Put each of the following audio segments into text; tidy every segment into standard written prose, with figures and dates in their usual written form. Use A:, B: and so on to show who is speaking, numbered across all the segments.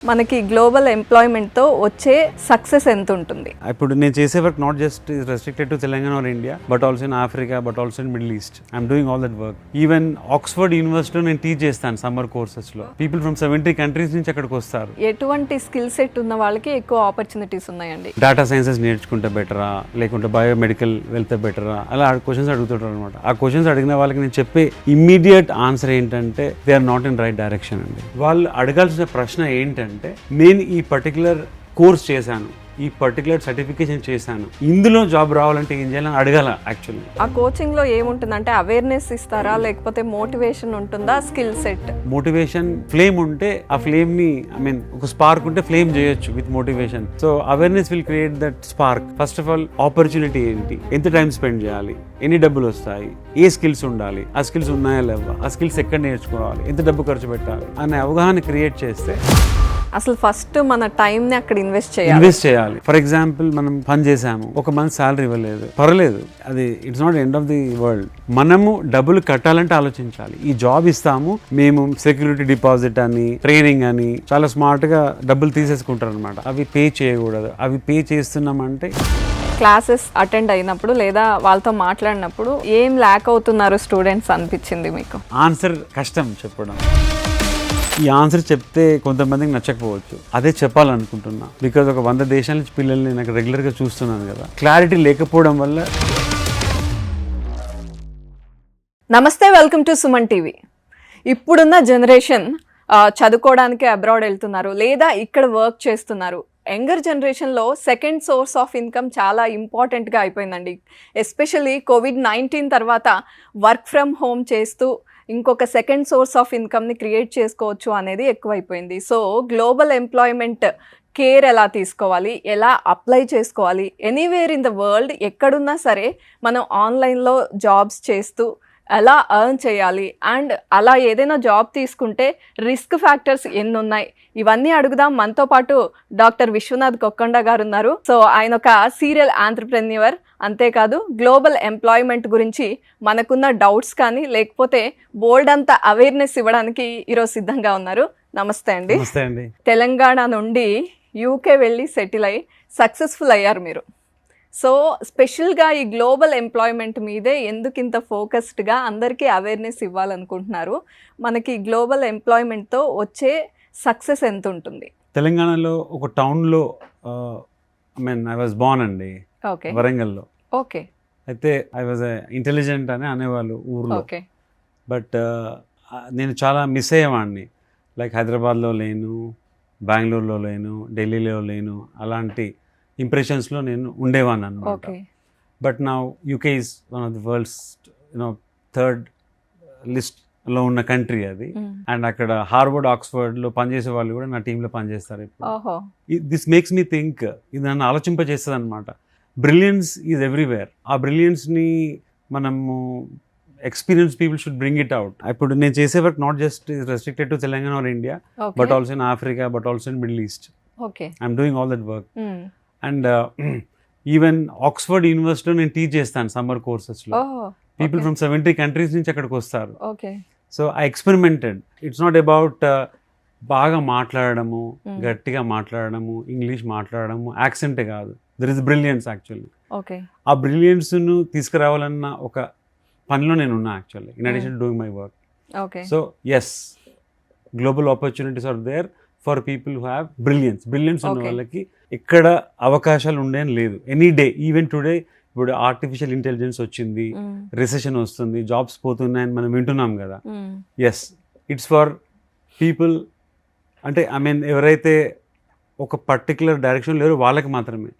A: మనకి గ్లోబల్ ఎంప్లాయ్మెంట్తో వచ్చే సక్సెస్ ఎంత ఉంటుంది?
B: ఇప్పుడు నేను చేసే work not just is restricted to Telangana or India, but also in Africa, but also in Middle East. I'm doing all that work. Even Oxford యూనివర్సిటీలో నేను టీచ్ చేస్తాను సమ్మర్ కోర్సెస్లో. పీపుల్ ఫ్రమ్ 70 కంట్రీస్ నుంచి అక్కడికి వస్తారు.
A: ఎటువంటి స్కిల్ సెట్ ఉన్న వాళ్ళకి ఎక్కువ ఆపర్చునిటీస్ ఉన్నాయండి?
B: డేటా సైన్సెస్ నేర్చుకుంటే బెటరా, లేకుంటే బయోమెడికల్ వెళ్తే బెటరా, అలా క్వశ్చన్స్ అడుగుతుంటారు అనమాట. ఆ క్వశ్చన్స్ అడిగిన వాళ్ళకి నేను చెప్పే ఇమ్మీడియట్ ఆన్సర్ ఏంటంటే they are not in right direction అండి. వాళ్ళు అడగాల్సిన ప్రశ్న ఏంటంటే, నేను ఈ పర్టికులర్ కోర్స్ చేశాను, ఈ పర్టికులర్ సర్టిఫికేషన్ చేశాను, ఇందులో జాబ్ రావాలంటే ఏం చేయాలని అడగాల. యాక్చువల్లీ
A: ఆ కోచింగ్ లో ఏముంటుందంటే అవేర్నెస్ ఇస్తారా, లేకపోతే మోటివేషన్ ఉంటుందా, స్కిల్ సెట్?
B: మోటివేషన్ ఫ్లేమ్ ఉంటే ఆ ఫ్లేమ్ ని ఒక స్పార్క్ ఉంటే ఫ్లేమ్ చేయొచ్చు with motivation. So awareness will create that spark. First of all opportunity ఏంటి, ఎంత టైం స్పెండ్ చేయాలి, ఎన్ని డబ్బులు వస్తాయి, ఏ స్కిల్స్ ఉండాలి, ఆ స్కిల్స్ ఉన్నాయా లేవా, ఆ స్కిల్స్ ఎక్కడ నేర్చుకోవాలి, ఎంత డబ్బు ఖర్చు పెట్టాలి అనే అవగాహన క్రియేట్ చేస్తే
A: అసలు ఫస్ట్ మన టైం ని అక్కడ ఇన్వెస్ట్ చేయాలి.
B: ఫర్ ఎగ్జాంపుల్ మనం పని చేసాము, ఒక మంత్ సాలరీ ఇవ్వలేదు, పర్లేదు, అది it's not end of the world. మనము డబ్బులు కట్టాలంటే ఆలోచించాలి. ఈ జాబ్ ఇస్తాము, మేము సెక్యూరిటీ డిపాజిట్ అని, ట్రైనింగ్ అని చాలా స్మార్ట్ గా డబ్బులు తీసేసుకుంటారు అనమాట. అవి పే చేయకూడదు. అవి పే చేస్తున్నామంటే
A: క్లాసెస్ అటెండ్ అయినప్పుడు లేదా వాళ్ళతో మాట్లాడినప్పుడు ఏం ల్యాక్ అవుతున్నారు స్టూడెంట్స్ అనిపించింది మీకు?
B: ఆన్సర్ కష్టం చెప్పడం. ఈ ఆన్సర్ చెప్తే కొంతమందికి నచ్చకపోవచ్చు, అదే చెప్పాలనుకుంటున్నా. బికాజ్ ఒక 100 దేశాల నుంచి పిల్లల్ని నాకు రెగ్యులర్గా చూస్తున్నాను కదా. క్లారిటీ లేకపోవడం వల్ల.
A: నమస్తే, వెల్కమ్ టు సుమన్ టీవీ. ఇప్పుడున్న జనరేషన్ చదువుకోవడానికి అబ్రాడ్ వెళ్తున్నారు లేదా ఇక్కడ వర్క్ చేస్తున్నారు. యంగర్ జనరేషన్లో సెకండ్ సోర్స్ ఆఫ్ ఇన్కమ్ చాలా ఇంపార్టెంట్గా అయిపోయిందండి. ఎస్పెషల్లీ COVID-19 తర్వాత వర్క్ ఫ్రమ్ హోమ్ చేస్తూ ఇంకొక సెకండ్ సోర్స్ ఆఫ్ ఇన్కమ్ని క్రియేట్ చేసుకోవచ్చు అనేది ఎక్కువైపోయింది. సో గ్లోబల్ ఎంప్లాయ్మెంట్ కేర్ ఎలా తీసుకోవాలి, ఎలా అప్లై చేసుకోవాలి, ఎనీవేర్ ఇన్ ద వరల్డ్ ఎక్కడున్నా సరే మనం ఆన్లైన్లో జాబ్స్ చేస్తూ ఎలా ఎర్న్ చేయాలి, అండ్ అలా ఏదైనా జాబ్ తీసుకుంటే రిస్క్ ఫ్యాక్టర్స్ ఎన్ని ఉన్నాయి, ఇవన్నీ అడుగుదాం. మనతో పాటు డాక్టర్ విశ్వనాథ్ కొక్కొండ గారు ఉన్నారు. సో ఆయన ఒక సీరియల్ ఆంట్రప్రెన్యూర్, అంతేకాదు గ్లోబల్ ఎంప్లాయ్మెంట్ గురించి మనకున్న డౌట్స్ కానీ లేకపోతే బోల్డ్ అంత అవేర్నెస్ ఇవ్వడానికి ఈరోజు సిద్ధంగా ఉన్నారు. నమస్తే అండి. తెలంగాణ నుండి యూకే వెళ్ళి సెటిల్ అయ్యి సక్సెస్ఫుల్ అయ్యారు మీరు. సో స్పెషల్గా ఈ గ్లోబల్ ఎంప్లాయ్మెంట్ మీదే ఎందుకు ఇంత ఫోకస్డ్గా అందరికీ అవేర్నెస్ ఇవ్వాలనుకుంటున్నారు? మనకి గ్లోబల్ ఎంప్లాయ్మెంట్తో వచ్చే సక్సెస్ ఎంత ఉంటుంది?
B: తెలంగాణలో ఒక టౌన్లో ఐ వాజ్ బోర్న్ అండి, వరంగల్లో.
A: ఓకే.
B: అయితే ఐ వాజ్ ఇంటెలిజెంట్ అని అనేవాళ్ళు ఊర్లో.
A: ఓకే.
B: బట్ నేను చాలా మిస్ అయ్యేవాడిని. లైక్ హైదరాబాద్లో లేను, బెంగళూరులో లేను, ఢిల్లీలో లేను, అలాంటి ఇంప్రెషన్స్లో నేను ఉండేవాడిని అనమాట. బట్ నా UK is one of the world's third లిస్ట్లో ఉన్న కంట్రీ అది. అండ్ అక్కడ హార్వర్డ్, ఆక్స్ఫర్డ్లో పనిచేసే వాళ్ళు కూడా నా టీంలో పనిచేస్తారు ఇప్పుడు. దిస్ మేక్స్ మీ థింక్, ఇది నన్ను ఆలోచింపజేస్తుంది అనమాట. Brilliance is everywhere. ఆ బ్రిలియన్స్ని మనము experience people should bring it out. ఇప్పుడు నేను చేసే work not just is restricted to Telangana or India, but also in Africa, but also in Middle East. I'm doing all that work. And even Oxford యూనివర్సిటీలో నేను teach చేస్తాను summer కోర్సెస్లో. People from 70 countries నుంచి అక్కడికి వస్తారు. So I experimented. It's not about బాగా మాట్లాడడము, గట్టిగా మాట్లాడడము, ఇంగ్లీష్ మాట్లాడడము, యాక్సెంటే కాదు. There is brilliance actually. ఆ బ్రిలియన్స్ను తీసుకురావాలన్న ఒక పనిలో నేను ఉన్నా actually, in addition doing my work. So yes, global opportunities are there for people who have brilliance ఉన్న వాళ్ళకి ఇక్కడ అవకాశాలు ఉండేని లేదు. ఎనీ డే, ఈవెన్ టుడే, ఇప్పుడు ఆర్టిఫిషియల్ ఇంటెలిజెన్స్ వచ్చింది, రిసెషన్ వస్తుంది, జాబ్స్ పోతున్నాయని మనం వింటున్నాం కదా. ఎస్, ఇట్స్ ఫర్ పీపుల్, అంటే ఎవరైతే ఒక పర్టికులర్ డైరెక్షన్ లేరు వాళ్ళకి మాత్రమే.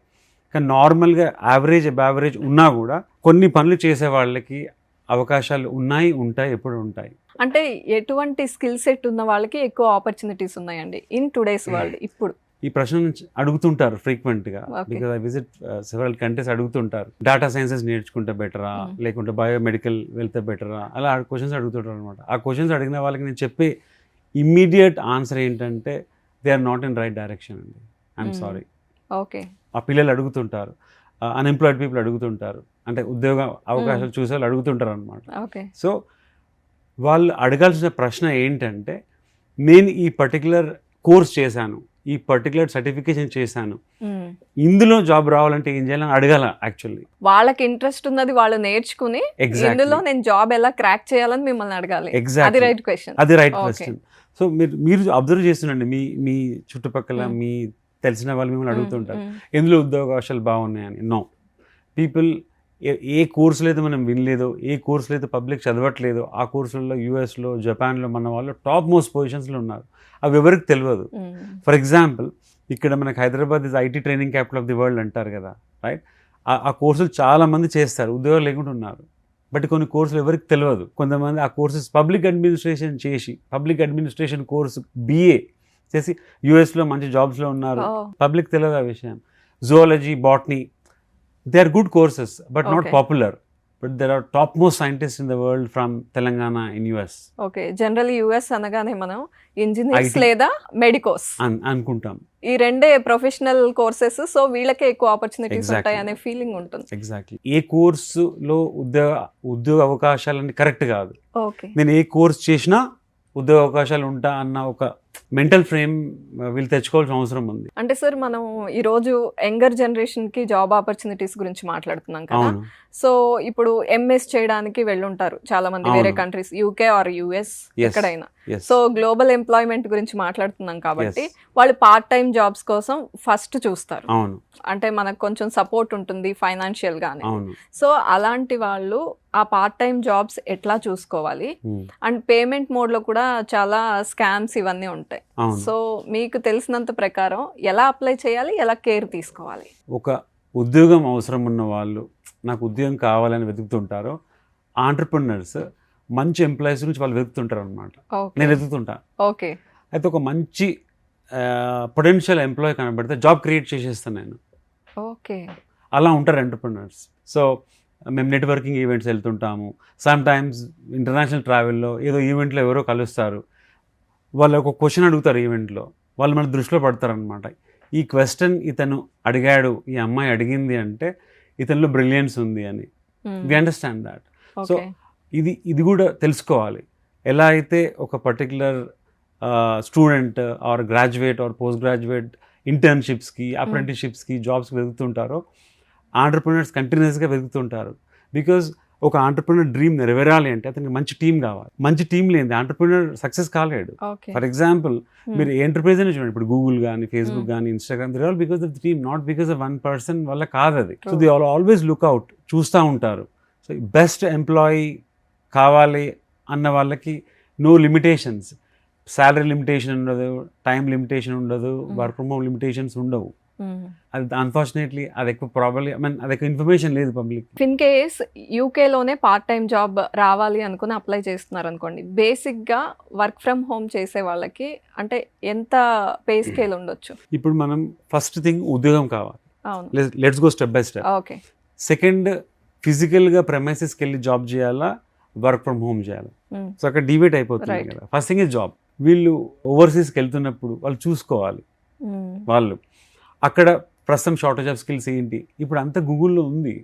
B: కానీ నార్మల్గా యావరేజ్ ఉన్నా కూడా కొన్ని పనులు చేసే వాళ్ళకి అవకాశాలు ఉంటాయి, ఎప్పుడు ఉంటాయి.
A: అంటే ఎటువంటి స్కిల్ సెట్ ఉన్న వాళ్ళకి ఎక్కువ ఆపర్చునిటీస్ ఉన్నాయండి ఇన్ టుడేస్ వరల్డ్? ఇప్పుడు
B: ఈ ప్రశ్న అడుగుతుంటారు ఫ్రీక్వెంట్గా, because I visit several countries. అడుగుతుంటారు, డేటా సైన్సెస్ నేర్చుకుంటే బెటరా, లేకుంటే బయోమెడికల్ వెళ్తే బెటరా, అలా క్వశ్చన్స్ అడుగుతుంటారు అనమాట. ఆ క్వశ్చన్స్ అడిగిన వాళ్ళకి నేను చెప్పే ఇమ్మీడియట్ ఆన్సర్ ఏంటంటే they are not in right direction అండి. I'm sorry.
A: ఓకే.
B: ఆ పిల్లలు అడుగుతుంటారు, అన్ఎంప్లాయిడ్ పీపుల్ అడుగుతుంటారు, అంటే ఉద్యోగ అవకాశాలు చూసే వాళ్ళు అడుగుతుంటారు అనమాట. సో వాళ్ళు అడగాల్సిన ప్రశ్న ఏంటంటే, నేను ఈ పర్టికులర్ కోర్స్ చేశాను, ఈ పర్టికులర్ సర్టిఫికేషన్ చేశాను, ఇందులో జాబ్ రావాలంటే ఏం చేయాలని అడగాల యాక్చువల్లీ.
A: వాళ్ళకి ఇంట్రెస్ట్ ఉన్నది వాళ్ళు నేర్చుకుని ఇందులో నేను జాబ్ ఎలా క్రాక్ చేయాలని మిమ్మల్ని అడగాలి. అది రైట్ క్వశ్చన్.
B: అది రైట్ క్వశ్చన్. సో మీరు అబ్జర్వ్ చేస్తుండండి, మీ చుట్టుపక్కల మీ తెలిసిన వాళ్ళు మిమ్మల్ని అడుగుతుంటారు ఎందులో ఉద్యోగావకాశాలు బాగున్నాయని. నో, పీపుల్ ఏ కోర్సులో అయితే మనం వినలేదో, ఏ కోర్సులో అయితే పబ్లిక్ చదవట్లేదో ఆ కోర్సులలో యూఎస్లో, జపాన్లో మన వాళ్ళు టాప్ మోస్ట్ పొజిషన్స్లో ఉన్నారు. అవి ఎవరికి తెలియదు. ఫర్ ఎగ్జాంపుల్, ఇక్కడ మనకు Hyderabad is IT training capital of the world అంటారు కదా, రైట్? ఆ కోర్సులు చాలామంది చేస్తారు, ఉద్యోగాలు లేకుండా ఉన్నారు. బట్ కొన్ని కోర్సులు ఎవరికి తెలియదు. కొంతమంది ఆ కోర్సెస్ పబ్లిక్ అడ్మినిస్ట్రేషన్ చేసి, పబ్లిక్ అడ్మినిస్ట్రేషన్ కోర్సు BA చేసి యూఎస్లో మంచి జాబ్స్లో ఉన్నారు. పబ్లిక్ తెలియదు ఆ విషయం. Zoology, botany, they are good courses but not popular. But there are top most scientist in the world from Telangana in US.
A: Okay, generally US అనగానే మనం ఇంజనీర్స్ లేదా మెడికోస్
B: అనుకుంటాం.
A: ఈ రెండే ప్రొఫెషనల్ కోర్సెస్. సో వీళ్ళకే ఎక్కువ ఆపర్చునిటీస్ ఉంటాయి అనే ఫీలింగ్ ఉంటుంది.
B: ఎగ్జాక్ట్లీ. ఏ కోర్సులో ఉద్యోగ అవకాశాలన్నీ కరెక్ట్ కాదు.
A: ఓకే,
B: నేను ఏ కోర్స్ చేసినా ఉద్యోగ అవకాశాలు ఉంటా అన్న ఒక మెంటల్ ఫ్రేమ్ వీళ్ళు తెచ్చుకోవాల్సిన అవసరం ఉంది.
A: అంటే సార్, మనం ఈరోజు యంగర్ జనరేషన్ కి జాబ్ ఆపర్చునిటీస్ గురించి మాట్లాడుతున్నాం కదా. సో ఇప్పుడు MS చేయడానికి వెళ్ళుంటారు చాలా మంది వేరే కంట్రీస్, UK ఆర్ US, ఎక్కడైనా. సో గ్లోబల్ ఎంప్లాయ్మెంట్ గురించి మాట్లాడుతున్నాం కాబట్టి వాళ్ళు పార్ట్ టైం జాబ్స్ కోసం ఫస్ట్ చూస్తారు. అంటే మనకు కొంచెం సపోర్ట్ ఉంటుంది ఫైనాన్షియల్ గానే. సో అలాంటి వాళ్ళు ఆ పార్ట్ టైం జాబ్స్ ఎట్లా చూసుకోవాలి? అండ్ పేమెంట్ మోడ్ లో కూడా చాలా స్కామ్స్ ఇవన్నీ ఉంటాయి. సో మీకు తెలిసినంత ప్రకారం ఎలా అప్లై చేయాలి, ఎలా కేర్ తీసుకోవాలి?
B: ఒక ఉద్యోగం అవసరం ఉన్న వాళ్ళు, నాకు ఉద్యోగం కావాలని వెతుకుతుంటారో, ఆంటర్ప్రినర్స్ మంచి ఎంప్లాయీస్ నుంచి వాళ్ళు వెతుకుతుంటారు అనమాట. నేను వెతుకుతుంటా.
A: ఓకే,
B: అయితే ఒక మంచి పొటెన్షియల్ ఎంప్లాయీ కనబడితే జాబ్ క్రియేట్ చేసేస్తాను నేను.
A: ఓకే,
B: అలా ఉంటారు ఎంటర్ప్రినర్స్. సో మేము నెట్వర్కింగ్ ఈవెంట్స్ వెళ్తుంటాము. సమ్ టైమ్స్ ఇంటర్నేషనల్ ట్రావెల్లో ఏదో ఈవెంట్లో ఎవరో కలుస్తారు, వాళ్ళు ఒక క్వశ్చన్ అడుగుతారు ఈవెంట్లో, వాళ్ళు మన దృష్టిలో పడతారనమాట. ఈ క్వశ్చన్ ఇతను అడిగాడు, ఈ అమ్మాయి అడిగింది అంటే ఇతనిలో బ్రిలియన్స్ ఉంది అని. We understand that. సో ఇది కూడా తెలుసుకోవాలి. ఎలా అయితే ఒక particular student or graduate or post graduate ఇంటర్న్షిప్స్కి, అప్రెంటిస్షిప్స్కి, జాబ్స్కి వెతుకుతుంటారో, ఆంటర్ప్రినర్స్ కంటిన్యూస్గా వెతుకుతుంటారు. బికాజ్ ఒక ఆంటర్ప్రినర్ డ్రీమ్ నెరవేరాలి అంటే అతనికి మంచి టీం కావాలి. మంచి టీం లేని ఆంటర్ప్రినర్ సక్సెస్ కాలేడు. ఫర్ ఎగ్జాంపుల్, మీరు ఏ ఎంటర్ప్రైజ్ అయినా చూడండి, ఇప్పుడు గూగుల్ కానీ, ఫేస్బుక్ కానీ, Instagram, they all because of the team, not because of one person వల్ల కాదు అది. So they always look out, చూస్తూ ఉంటారు. సో బెస్ట్ ఎంప్లాయీ కావాలి అన్న వాళ్ళకి నో లిమిటేషన్స్, శాలరీ లిమిటేషన్ ఉండదు, టైం లిమిటేషన్ ఉండదు, వర్క్ ఫ్రమ్ హోమ్ లిమిటేషన్స్ ఉండవు. అది అన్ఫార్చునేట్లీ అది ఎక్కువ ప్రాబ్లీ, ఐ మీన్ అది ఎక్కువ ఇన్ఫర్మేషన్ లేదు పబ్లిక్.
A: ఇన్ కేస్ UK లోనే పార్ట్ టైం జాబ్ రావాలి అనుకుని అప్లై చేస్తున్నారు అనుకోండి, బేసిక్గా వర్క్ ఫ్రమ్ హోమ్ చేసే వాళ్ళకి అంటే ఎంత పే స్కేల్ ఉండొచ్చు?
B: ఇప్పుడు మనం ఫస్ట్ థింగ్ ఉద్యోగం కావాలి. Let's go step by step.
A: Okay.
B: Second, ఫిజికల్గా ప్రెమైసెస్కి వెళ్ళి జాబ్ చేయాలా, వర్క్ ఫ్రమ్ హోమ్ చేయాలి. సో అక్కడ డివైడ్ అయిపోతుంది కదా. First thing is job. వీళ్ళు ఓవర్సీస్కి వెళ్తున్నప్పుడు వాళ్ళు చూసుకోవాలి, వాళ్ళు అక్కడ ప్రస్తుతం షార్టేజ్ ఆఫ్ స్కిల్స్ ఏంటి. ఇప్పుడు అంతా గూగుల్లో ఉంది,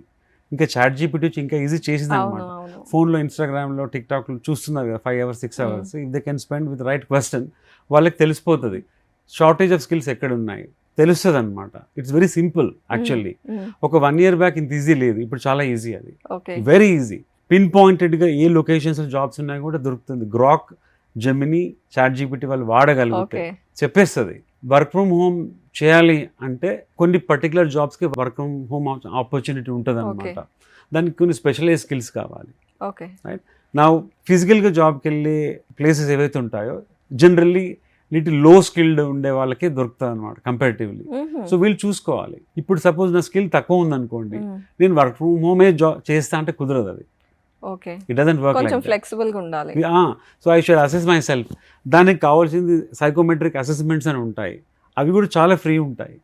B: ఇంకా ChatGPT వచ్చి ఇంకా ఈజీ చేసింది అనమాట. ఫోన్లో, ఇన్స్టాగ్రామ్లో, టిక్టాక్లో చూస్తున్నారు కదా 5 hours 6 hours. If they can spend with right question, వాళ్ళకి తెలిసిపోతుంది షార్టేజ్ ఆఫ్ స్కిల్స్ ఎక్కడ ఉన్నాయి, తెలుస్తుంది అనమాట. It's very simple actually. ఒక 1 year బ్యాక్ ఇంత ఈజీ లేదు, ఇప్పుడు చాలా ఈజీ. అది వెరీ ఈజీ. పిన్ పాయింటెడ్గా ఏ లొకేషన్స్లో జాబ్స్ ఉన్నాయో కూడా దొరుకుతుంది. గ్రాక్, జెమినీ, ChatGPT వాళ్ళు వాడగలిగితే చెప్పేస్తుంది. వర్క్ ఫ్రమ్ హోమ్ చేయాలి అంటే కొన్ని పర్టికులర్ జాబ్స్కి వర్క్ ఫ్రమ్ హోమ్ ఆపర్చునిటీ ఉంటుంది అనమాట. దానికి కొన్ని స్పెషలైజ్ స్కిల్స్ కావాలి. రైట్ నా ఫిజికల్గా జాబ్కి వెళ్ళే ప్లేసెస్ ఏవైతే ఉంటాయో జనరల్లీ లిటిల్ లో స్కిల్డ్ ఉండే వాళ్ళకే దొరుకుతుంది అనమాట కంపారిటివ్లీ. సో వీళ్ళు చూసుకోవాలి. ఇప్పుడు సపోజ్ నా స్కిల్ తక్కువ ఉందనుకోండి, నేను వర్క్ ఫ్రమ్ హోమే జాబ్ చేస్తా అంటే కుదరదు. అది ఇట్ డజంట్ వర్క్.
A: కొంచెం ఫ్లెక్సిబుల్గా ఉండాలి.
B: So I should assess my self. దానికి కావాల్సింది సైకోమెట్రిక్ అసెస్మెంట్స్ అని ఉంటాయి, అవి కూడా చాలా ఫ్రీ ఉంటాయి.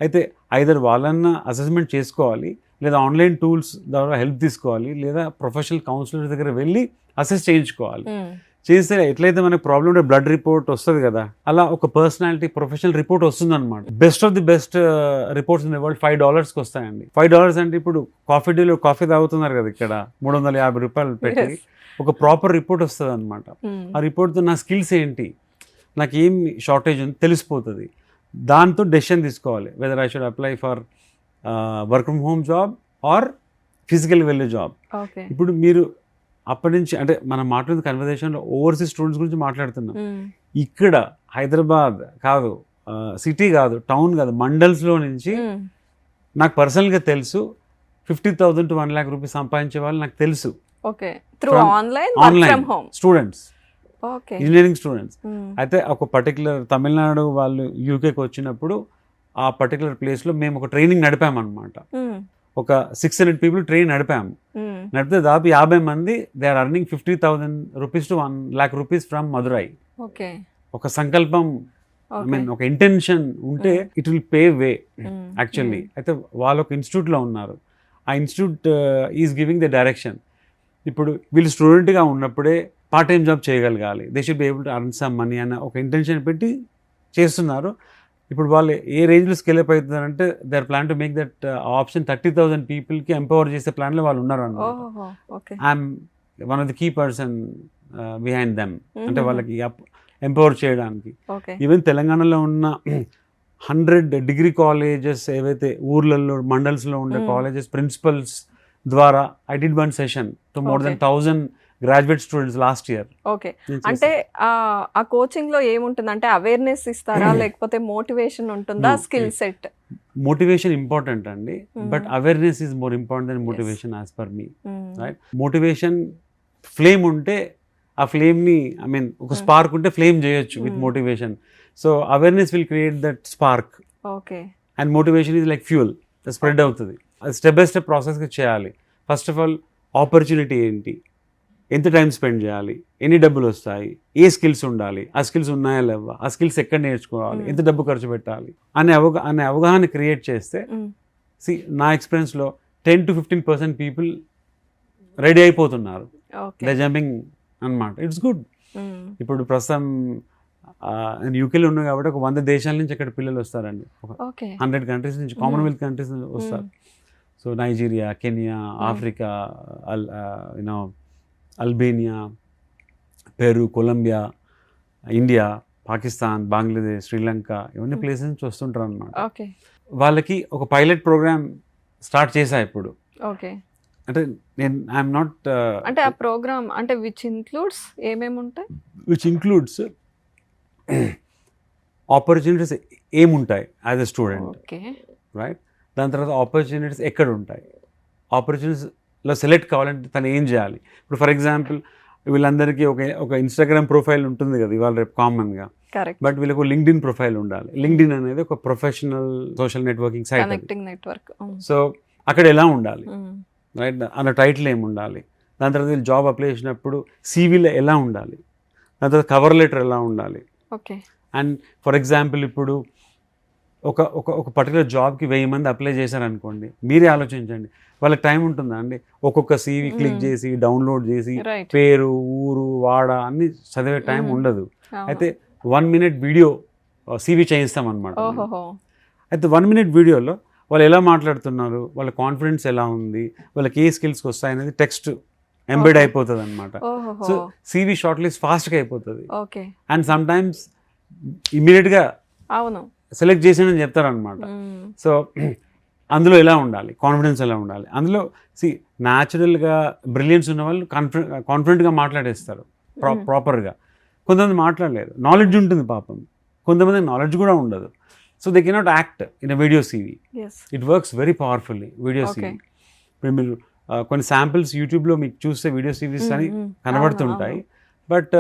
B: అయితే ఐదర్ వాళ్ళన్న అసెస్మెంట్ చేసుకోవాలి, లేదా ఆన్లైన్ టూల్స్ ద్వారా హెల్ప్ తీసుకోవాలి, లేదా ప్రొఫెషనల్ కౌన్సిలర్ దగ్గర వెళ్ళి అసెస్ చేయించుకోవాలి. చేస్తే ఎట్లయితే మనకు ప్రాబ్లం ఉంటే బ్లడ్ రిపోర్ట్ వస్తుంది కదా, అలా ఒక పర్సనాలిటీ ప్రొఫెషనల్ రిపోర్ట్ వస్తుంది అనమాట. Best of the best reports in the world $5 వస్తాయండి. $5 అంటే ఇప్పుడు కాఫీ డేలో కాఫీ తాగుతున్నారు కదా, ఇక్కడ $350 పెట్టి ఒక ప్రాపర్ రిపోర్ట్ వస్తుంది అనమాట. ఆ రిపోర్ట్తో నా స్కిల్స్ ఏంటి, నాకు ఏం షార్టేజ్ ఉంది తెలిసిపోతుంది. దాంతో డెసిషన్ తీసుకోవాలి weather I should apply for work from home job or physical వెళ్ళే జాబ్.
A: ఓకే.
B: ఇప్పుడు మీరు అప్పటి నుంచి అంటే మనం మాట్లాడుతున్న కన్వర్జేషన్లో ఓవర్సీస్ స్టూడెంట్స్ గురించి మాట్లాడుతున్నాం. ఇక్కడ హైదరాబాద్ కాదు, సిటీ కాదు, టౌన్ కాదు, మండల్స్లో నుంచి నాకు పర్సనల్గా తెలుసు 50,000 to 1 lakh రూపీస్ సంపాదించే వాళ్ళు నాకు తెలుసు.
A: Okay. Through online work from home
B: students,
A: okay,
B: engineering students. అయితే ఒక పర్టికులర్ తమిళనాడు వాళ్ళు యూకేకి వచ్చినప్పుడు ఆ పర్టికులర్ ప్లేస్లో మేము ఒక ట్రైనింగ్ నడిపామన్నమాట. ఒక 600 people ట్రైన్ నడిపాము. నడిపితే దాదాపు 50 మంది they are earning 50,000 rupees to 1 lakh rupees from Madurai.
A: Okay.
B: ఒక సంకల్పం, ఐ మీన్ ఒక ఇంటెన్షన్ ఉంటే it will pay way actually. అయితే వాళ్ళు ఒక ఇన్స్టిట్యూట్లో ఉన్నారు, ఆ institute is giving the direction. ఇప్పుడు వీళ్ళు స్టూడెంట్గా ఉన్నప్పుడే పార్ట్ టైం జాబ్ చేయగలగాలి, they should be able to earn some money అన్న ఒక ఇంటెన్షన్ పెట్టి చేస్తున్నారు. ఇప్పుడు వాళ్ళు ఏ రేంజ్లో స్కేల్ అప్ అవుతున్నారంటే they are plan to make that option 30,000 పీపుల్కి ఎంపవర్ చేసే ప్లాన్లో వాళ్ళు ఉన్నారు అన్నమాట. I'm one of the key person behind them. అంటే వాళ్ళకి ఎంపవర్ చేయడానికి. ఈవెన్ తెలంగాణలో ఉన్న 100 డిగ్రీ కాలేజెస్ ఏవైతే ఊర్లలో మండల్స్లో ఉండే కాలేజెస్ ప్రిన్సిపల్స్ ద్వారా I did one session to more than 1,000 graduate students last year.
A: Okay. అంటే ఆ కోచింగ్ లో ఏముంటుంది అంటే అవేర్నెస్ ఇస్తారా లేకపోతే మోటివేషన్ ఉంటుందా, స్కిల్ సెట్?
B: మోటివేషన్ ఇంపార్టెంట్ అండి, but awareness is more important than motivation as per me. Right? Motivation flame ఉంటే ఆ ఫ్లేమ్ని, ఐ మీన్ ఒక స్పార్క్ ఉంటే ఫ్లేమ్ చేయొచ్చు with motivation. So awareness will create that spark.
A: Okay.
B: And motivation is like fuel, spread అవుతుంది. అది step by step ప్రాసెస్గా చేయాలి. First of all opportunity ఏంటి, ఎంత టైం స్పెండ్ చేయాలి, ఎన్ని డబ్బులు వస్తాయి, ఏ స్కిల్స్ ఉండాలి, ఆ స్కిల్స్ ఉన్నాయా లేవా, ఆ స్కిల్స్ ఎక్కడ నేర్చుకోవాలి, ఎంత డబ్బు ఖర్చు పెట్టాలి అనే అవగాహన క్రియేట్ చేస్తే నా ఎక్స్పీరియన్స్లో 10 to 15% పీపుల్ రెడీ అయిపోతున్నారు. దే జంపింగ్ అన్నమాట. It's good. ఇప్పుడు ప్రస్తుతం నేను యూకేలో ఉన్నాను కాబట్టి ఒక 100 దేశాల నుంచి అక్కడ పిల్లలు వస్తారండి. ఒక 100 కంట్రీస్ నుంచి, కామన్వెల్త్ కంట్రీస్ నుంచి వస్తారు. So Nigeria, Kenya, Africa, you know Albania, Peru, Colombia, India, Pakistan, Bangladesh, Sri Lanka, ఇవన్నీ ప్లేసెస్ నుంచి వస్తుంటారు అన్నమాట. వాళ్ళకి ఒక పైలట్ ప్రోగ్రామ్ స్టార్ట్ చేశా ఇప్పుడు.
A: ఓకే.
B: అంటే నేను ఐఎమ్ నాట్
A: అంటే ఆ ప్రోగ్రామ్ అంటే విచ్ ఇంక్లూడ్స్ ఏమేమి ఉంటాయి?
B: విచ్ ఇంక్లూడ్స్ ఆపర్చునిటీస్ ఏముంటాయి యాజ్ ఎ స్టూడెంట్, రైట్? దాని తర్వాత ఆపర్చునిటీస్ ఎక్కడ ఉంటాయి, ఆపర్చునిటీస్లో సెలెక్ట్ కావాలంటే తను ఏం చేయాలి. ఇప్పుడు ఫర్ ఎగ్జాంపుల్ వీళ్ళందరికీ ఒక ఇన్స్టాగ్రామ్ ప్రొఫైల్ ఉంటుంది కదా ఇవాళ రేపు కామన్గా, బట్ వీళ్ళకి లింక్డ్ఇన్ ప్రొఫైల్ ఉండాలి. లింక్డ్ఇన్ అనేది ఒక professional social networking site. So అక్కడ ఎలా ఉండాలి, రైట్? అన్న టైటిల్ ఏమి ఉండాలి, దాని తర్వాత వీళ్ళు జాబ్ అప్లై చేసినప్పుడు సీవీలో ఎలా ఉండాలి, దాని తర్వాత కవర్ లెటర్ ఎలా ఉండాలి. అండ్ ఫర్ ఎగ్జాంపుల్ ఇప్పుడు ఒక పర్టికులర్ జాబ్కి 1000 మంది అప్లై చేశారనుకోండి, మీరే ఆలోచించండి వాళ్ళకి టైం ఉంటుందా అండి? ఒక్కొక్క సీవీ క్లిక్ చేసి డౌన్లోడ్ చేసి పేరు, ఊరు, వాడ అన్ని చదివే టైం ఉండదు. అయితే 1 minute వీడియో సీవీ చేయిస్తాం అనమాట. అయితే 1 minute వీడియోలో వాళ్ళు ఎలా మాట్లాడుతున్నారు, వాళ్ళ కాన్ఫిడెన్స్ ఎలా ఉంది, వాళ్ళకి ఏ స్కిల్స్కి వస్తాయి అనేది టెక్స్ట్ ఎంబెడ్ అయిపోతుంది అనమాట. సో సీవీ షార్ట్ లిస్ట్ ఫాస్ట్గా అయిపోతుంది. అండ్ సమ్ టైమ్స్ ఇమ్మీడియట్గా సెలెక్ట్ చేసానని చెప్తారనమాట. సో అందులో ఎలా ఉండాలి, కాన్ఫిడెన్స్ ఎలా ఉండాలి, అందులో న్యాచురల్గా బ్రిలియన్స్ ఉన్న వాళ్ళు కాన్ఫిడెంట్గా మాట్లాడేస్తారు ప్రాపర్గా. కొంతమంది మాట్లాడలేరు, నాలెడ్జ్ ఉంటుంది పాపం, కొంతమంది నాలెడ్జ్ కూడా ఉండదు. So they cannot act in a video CV. It works very powerfully video CV. ఇప్పుడు మీరు కొన్ని శాంపిల్స్ యూట్యూబ్లో మీకు చూస్తే వీడియో సీవీస్ అని కనబడుతుంటాయి, but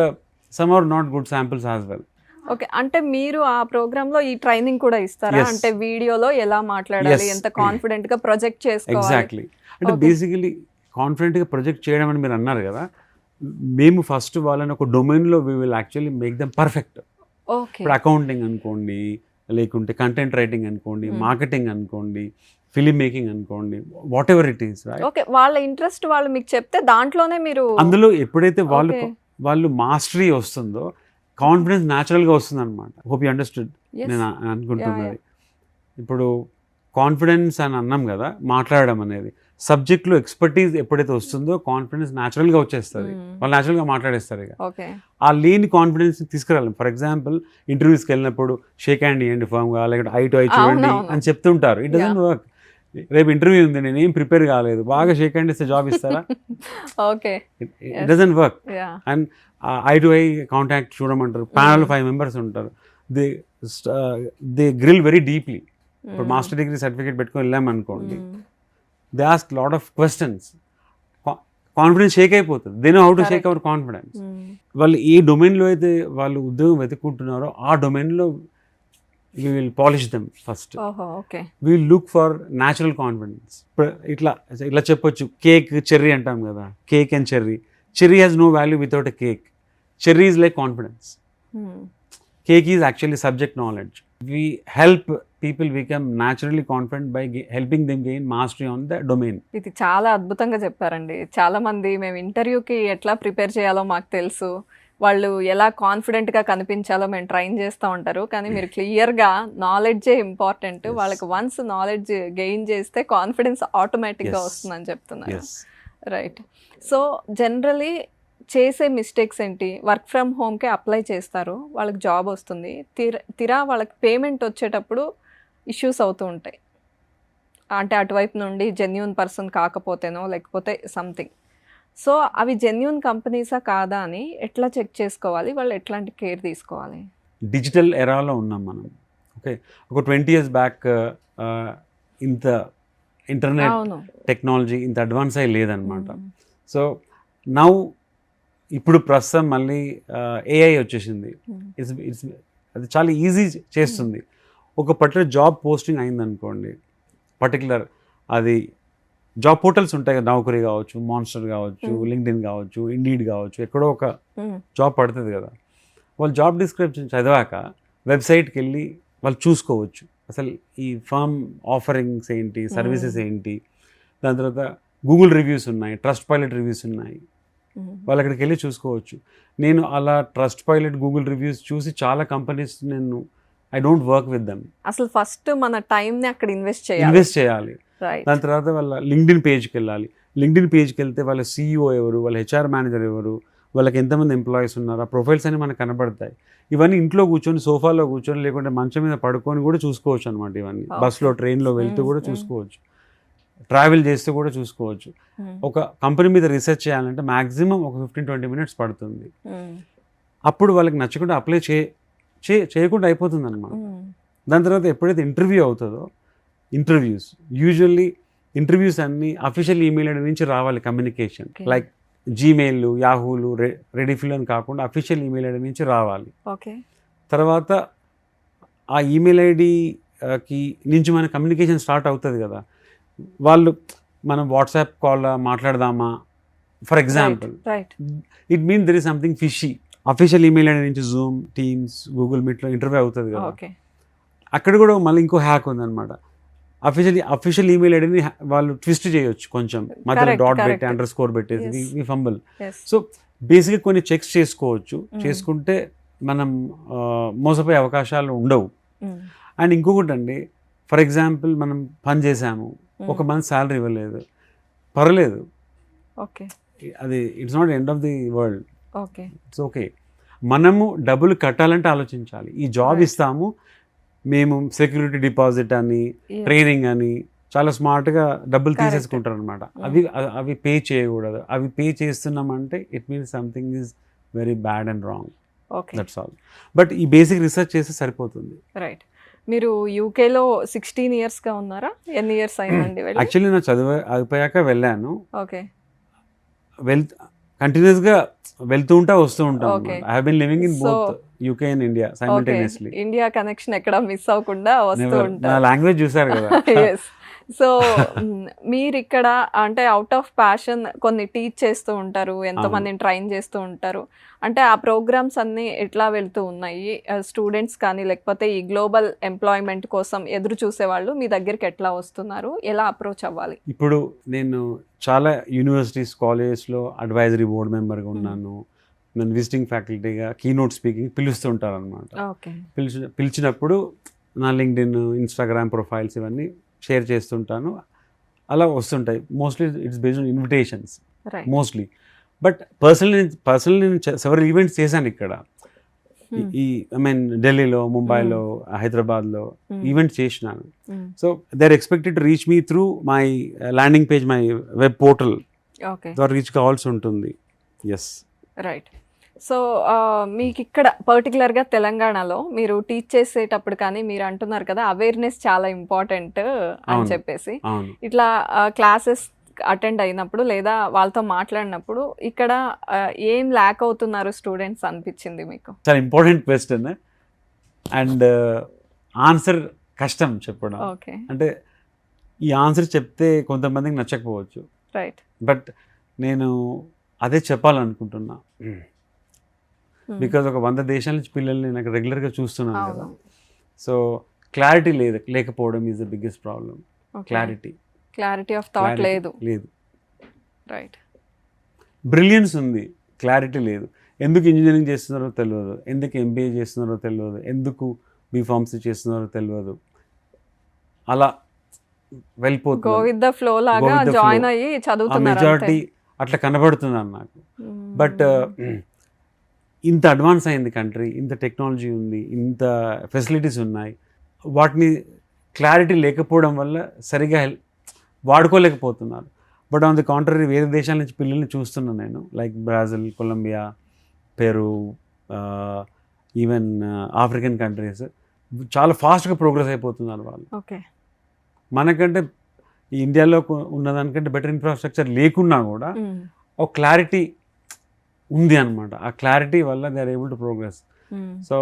B: some are not good samples as well.
A: Okay. అంటే మీరు ఆ ప్రోగ్రామ్ లో ఈ ట్రైనింగ్ కూడా ఇస్తారా? అంటే వీడియోలో ఎలా మాట్లాడాలి, ఎంత కాన్ఫిడెంట్ గా ప్రొజెక్ట్ చేసుకోవాలి?
B: ఎగ్జాక్ట్లీ. అంటే బేసికలీ కాన్ఫిడెంట్ గా ప్రొజెక్ట్ చేయడం అని మీరు అన్నారు కదా, మేము ఫస్ట్ వాళ్ళని ఒక డొమైన్లో we will actually make them perfect. ఇప్పుడు అకౌంటింగ్ అనుకోండి, లేకుంటే కంటెంట్ రైటింగ్ అనుకోండి, మార్కెటింగ్ అనుకోండి, ఫిలిం మేకింగ్ అనుకోండి, what ever it is.
A: Okay. వాళ్ళ ఇంట్రెస్ట్ వాళ్ళు మీకు చెప్తే దాంట్లోనే మీరు
B: అందులో ఎప్పుడైతే వాళ్ళు మాస్టరీ వస్తుందో కాన్ఫిడెన్స్ న్యాచురల్గా వస్తుంది అనమాట. హోప్ యూ అండర్స్టూడ్ నేను అనుకుంటున్నది. ఇప్పుడు కాన్ఫిడెన్స్ అని అన్నాం కదా, మాట్లాడడం అనేది. సబ్జెక్ట్లో ఎక్స్పర్టీజ్ ఎప్పుడైతే వస్తుందో కాన్ఫిడెన్స్ న్యాచురల్గా వచ్చేస్తుంది, వాళ్ళు న్యాచురల్గా మాట్లాడేస్తారు. ఇక
A: ఓకే.
B: ఆ లేని కాన్ఫిడెన్స్ తీసుకురాలి. ఫర్ ఎగ్జాంపుల్ ఇంటర్వ్యూస్కి వెళ్ళినప్పుడు షేక్ హ్యాండ్ ఇవ్వండి ఫామ్గా, లేకపోతే ఐ టు ఐ చూడండి
A: అవునవును.
B: అని చెప్తుంటారు. It doesn't work. రేపు ఇంటర్వ్యూ ఉంది, నేను ఏం ప్రిపేర్ కాలేదు, బాగా షేక్ హ్యాండ్ ఇస్తే జాబ్ ఇస్తారా?
A: Okay.
B: It doesn't work.
A: Yeah.
B: And eye to eye contact చూడమంటారు. ప్యానల్ 5 మెంబర్స్ ఉంటారు. They grill very deeply. ఇప్పుడు మాస్టర్ డిగ్రీ సర్టిఫికేట్ పెట్టుకొని వెళ్ళామనుకోండి, they ask lot of questions. Confidence shake అయిపోతుంది. They know how to shake our confidence. వాళ్ళు ఏ డొమైన్లో అయితే వాళ్ళు ఉద్యోగం వెతుక్కుంటున్నారో ఆ డొమైన్లో we will polish them first.
A: Okay.
B: We look for natural confidence. ఇట్లా ఇట్లా చెప్పొచ్చు, కేక్ చెర్రీ అంటాం కదా, cake and cherry. Cherry has no value without a cake. Cherry is like confidence. Cake is actually subject knowledge. We help people become naturally confident by helping them gain mastery on the domain.
A: ఇది చాలా అద్భుతంగా చెప్పారండి. చాలా మంది మేము ఇంటర్వ్యూకి ఎట్లా prepare చేయాలో మాకు తెలుసు, వాళ్ళు ఎలా కాన్ఫిడెంట్గా కనిపించాలో మేము ట్రైన్ చేస్తూ ఉంటారు. కానీ మీరు క్లియర్గా నాలెడ్జే ఇంపార్టెంట్, వాళ్ళకి వన్స్ నాలెడ్జ్ గెయిన్ చేస్తే కాన్ఫిడెన్స్ ఆటోమేటిక్గా వస్తుందని చెప్తున్నారు. రైట్. సో జనరలీ చేసే మిస్టేక్స్ ఏంటి? వర్క్ ఫ్రమ్ హోమ్కే అప్లై చేస్తారు, వాళ్ళకి జాబ్ వస్తుంది, తీరా వాళ్ళకి పేమెంట్ వచ్చేటప్పుడు ఇష్యూస్ అవుతూ ఉంటాయి. అంటే అటువైపు నుండి జెన్యూన్ పర్సన్ కాకపోతేనో లేకపోతే సంథింగ్. సో అవి జెన్యూన్ కంపెనీసా కాదా అని ఎట్లా చెక్ చేసుకోవాలి? వాళ్ళు ఎట్లాంటి కేర్ తీసుకోవాలి?
B: డిజిటల్ ఎరాలో ఉన్నాం మనం. ఓకే, ఒక 20 years బ్యాక్ ఇంత ఇంటర్నెట్ టెక్నాలజీ ఇంత అడ్వాన్స్ అయ్యి లేదనమాట. సో నౌ ఇప్పుడు ప్రస్తుతం మళ్ళీ ఏఐ వచ్చేసింది. ఇట్స్ అది చాలా ఈజీ చేస్తుంది. ఒక పర్టికులర్ జాబ్ పోస్టింగ్ అయిందనుకోండి, పర్టికులర్ అది జాబ్ పోర్టల్స్ ఉంటాయి కదా, నౌకరీ కావచ్చు, మాన్స్టర్ కావచ్చు, లింక్డ్ఇన్ కావచ్చు, ఇండీడ్ కావచ్చు, ఎక్కడో ఒక జాబ్ పడుతుంది కదా. వాళ్ళు జాబ్ డిస్క్రిప్షన్ చదివాక వెబ్సైట్కి వెళ్ళి వాళ్ళు చూసుకోవచ్చు అసలు ఈ ఫర్మ్ ఆఫరింగ్స్ ఏంటి, సర్వీసెస్ ఏంటి. దాని తర్వాత గూగుల్ రివ్యూస్ ఉన్నాయి, ట్రస్ట్ పైలట్ రివ్యూస్ ఉన్నాయి, వాళ్ళు అక్కడికి వెళ్ళి చూసుకోవచ్చు. నేను అలా ట్రస్ట్ పైలట్, గూగుల్ రివ్యూస్ చూసి చాలా కంపెనీస్ నేను I don't work with them.
A: అసలు ఫస్ట్ మన టైంని అక్కడ ఇన్వెస్ట్
B: చేయాలి. దాని తర్వాత వాళ్ళ లింక్డ్ఇన్ పేజ్కి వెళ్ళాలి. లింక్డ్ఇన్ పేజ్కి వెళ్తే వాళ్ళ CEO ఎవరు, వాళ్ళ HR మేనేజర్ ఎవరు, వాళ్ళకి ఎంతమంది ఎంప్లాయీస్ ఉన్నారు, ఆ ప్రొఫైల్స్ అని మనకు కనబడతాయి. ఇవన్నీ ఇంట్లో కూర్చొని, సోఫాలో కూర్చొని, లేకుంటే మంచం మీద పడుకొని కూడా చూసుకోవచ్చు అనమాట. ఇవన్నీ బస్సులో, ట్రైన్లో వెళ్తూ కూడా చూసుకోవచ్చు, ట్రావెల్ చేస్తూ కూడా చూసుకోవచ్చు. ఒక కంపెనీ మీద రీసెర్చ్ చేయాలంటే మ్యాక్సిమం ఒక 15-20 minutes పడుతుంది. అప్పుడు వాళ్ళకి నచ్చకుండా అప్లై చేయకుండా అయిపోతుంది అనమాట. దాని తర్వాత ఎప్పుడైతే ఇంటర్వ్యూ అవుతుందో, ఇంటర్వ్యూస్ అన్నీ అఫీషియల్ ఈమెయిల్ ఐడి నుంచి రావాలి. కమ్యూనికేషన్ లైక్ జీమెయిల్, యాహూలు, రెడీఫిల్ అని కాకుండా అఫీషియల్ ఈమెయిల్ ఐడి నుంచి రావాలి. తర్వాత ఆ ఈమెయిల్ ఐడికి నుంచి మన కమ్యూనికేషన్ స్టార్ట్ అవుతుంది కదా. వాళ్ళు మనం వాట్సాప్ కాల్ మాట్లాడదామా for example, it mean there is something fishy. Official email ID నుంచి జూమ్, టీమ్స్, గూగుల్ మీట్లో ఇంటర్వ్యూ అవుతుంది కదా. అక్కడ కూడా మళ్ళీ ఇంకో హ్యాక్ ఉందన్నమాట. అఫీషియల్ ఈమెయిల్ ఐడిని వాళ్ళు ట్విస్ట్ చేయొచ్చు కొంచెం, మధ్యలో డాట్ పెట్టి అండర్స్కోర్ పెట్టేసి వి ఫంబుల్. సో బేసిక్గా కొన్ని చెక్స్ చేసుకోవచ్చు. చేసుకుంటే మనం మోసపోయే అవకాశాలు ఉండవు. అండ్ ఇంకొకటి అండి, ఫర్ ఎగ్జాంపుల్ మనం పని చేసాము, ఒక మంత్ శాలరీ ఇవ్వలేదు, పర్లేదు, అది it's not end of the world. It's okay. మనము డబ్బులు కట్టాలంటే ఆలోచించాలి. ఈ జాబ్ ఇస్తాము, మేము సెక్యూరిటీ డిపాజిట్ అని, ట్రైనింగ్ అని చాలా స్మార్ట్గా డబ్బులు తీసేసుకుంటారు అనమాట. అవి పే చేయకూడదు. అవి పే చేస్తున్నామంటే it means something is very bad and wrong. That's all. But ఈ బేసిక్ రీసెర్చ్ చేస్తే సరిపోతుంది.
A: రైట్. మీరు యూకేలో 16 yearsగా ఉన్నారా? ఎన్ని ఇయర్స్ అయిందండి?
B: యాక్చువల్లీ నా చదువు అయిపోయాక వెళ్ళాను. కంటిన్యూస్గా వెళ్తూ ఉంటా వస్తూ ఉంటాం. I have been living in both UK and India simultaneously.
A: India connection ఎక్కడ మిస్ అవ్వకుండా వస్తూ ఉంటారు.
B: నా లాంగ్వేజ్ చూసారు కదా.
A: సో మీరు ఇక్కడ అంటే అవుట్ ఆఫ్ ప్యాషన్ కొన్ని టీచ్ చేస్తూ ఉంటారు, ఎంతోమందిని ట్రైన్ చేస్తూ ఉంటారు. అంటే ఆ ప్రోగ్రామ్స్ అన్నీ ఎట్లా వెళ్తూ ఉన్నాయి? స్టూడెంట్స్ కానీ లేకపోతే ఈ గ్లోబల్ ఎంప్లాయ్మెంట్ కోసం ఎదురు చూసేవాళ్ళు మీ దగ్గరికి ఎట్లా వస్తున్నారు? ఎలా అప్రోచ్ అవ్వాలి?
B: ఇప్పుడు నేను చాలా యూనివర్సిటీస్, కాలేజెస్లో అడ్వైజరీ బోర్డ్ మెంబర్గా ఉన్నాను. నన్ను విజిటింగ్ ఫ్యాకల్టీగా కీనోట్ స్పీకింగ్ పిలుస్తుంటారు అనమాట. పిలిచినప్పుడు నా లింక్డ్ఇన్, ఇన్స్టాగ్రామ్ ప్రొఫైల్స్ ఇవన్నీ షేర్ చేస్తుంటాను. అలా వస్తుంటాయి. Mostly it's based on invitations
A: right.
B: Mostly. But personal నేను సెవెరల్ ఈవెంట్స్ చేశాను ఇక్కడ. ఈ ఐ మీన్ ఢిల్లీలో, ముంబైలో, హైదరాబాద్లో ఈవెంట్స్ చేసినాను. So they are expected to reach me through my landing page, my web portal
A: okay.
B: ద్వారా రీచ్ కావాల్సి ఉంటుంది. ఎస్.
A: రైట్. సో మీకు ఇక్కడ పర్టికులర్గా తెలంగాణలో మీరు టీచ్ చేసేటప్పుడు కానీ మీరు అంటున్నారు కదా అవేర్నెస్ చాలా ఇంపార్టెంట్ అని
B: అవును.
A: చెప్పేసి,
B: అవును.
A: ఇట్లా క్లాసెస్ అటెండ్ అయినప్పుడు లేదా వాళ్ళతో మాట్లాడినప్పుడు ఇక్కడ ఏం ల్యాక్ అవుతున్నారు స్టూడెంట్స్ అనిపించింది మీకు?
B: చాలా ఇంపార్టెంట్ క్వశ్చన్ అండ్ ఆన్సర్ కష్టం చెప్పడం.
A: ఓకే.
B: అంటే ఈ ఆన్సర్ చెప్తే కొంతమందికి నచ్చకపోవచ్చు,
A: రైట్.
B: బట్ నేను అదే చెప్పాలనుకుంటున్నా. బికాజ్ ఒక 100 దేశాల నుంచి పిల్లల్ని నాకు రెగ్యులర్గా చూస్తున్నాను కదా. సో క్లారిటీ లేకపోవడం is the biggest problem. Clarity
A: of thought లేదు. రైట్.
B: బ్రిలియన్స్ ఉంది, క్లారిటీ లేదు. ఎందుకు ఇంజనీరింగ్ చేస్తున్నారో తెలియదు, ఎందుకు ఎంబీఏ చేస్తున్నారో తెలియదు, ఎందుకు బీఫార్మసీ చేస్తున్నారో తెలియదు. అలా వెళ్ళిపోతుంది.
A: గో విత్ ద ఫ్లో లాగా జాయిన్ అయ్యి చదువుతున్నారు.
B: మెజారిటీ అట్లా కనబడుతున్నాను నాకు. బట్ ఇంత అడ్వాన్స్ అయింది కంట్రీ, ఇంత టెక్నాలజీ ఉంది, ఇంత ఫెసిలిటీస్ ఉన్నాయి. వాటిని క్లారిటీ లేకపోవడం వల్ల సరిగా వాడుకోలేకపోతున్నారు. బట్ ఆన్ ది కాంట్రరీ వేరే దేశాల నుంచి పిల్లల్ని చూస్తున్నాను నేను, like Brazil, Colombia, Peru, even African countries. చాలా ఫాస్ట్గా ప్రోగ్రెస్ అయిపోతున్నారు వాళ్ళు.
A: ఓకే.
B: మనకంటే ఈ ఇండియాలో ఉన్నదానికంటే బెటర్ ఇన్ఫ్రాస్ట్రక్చర్ లేకున్నా కూడా ఒక క్లారిటీ ఉంది అనమాట. ఆ క్లారిటీ వల్ల they are able to progress. So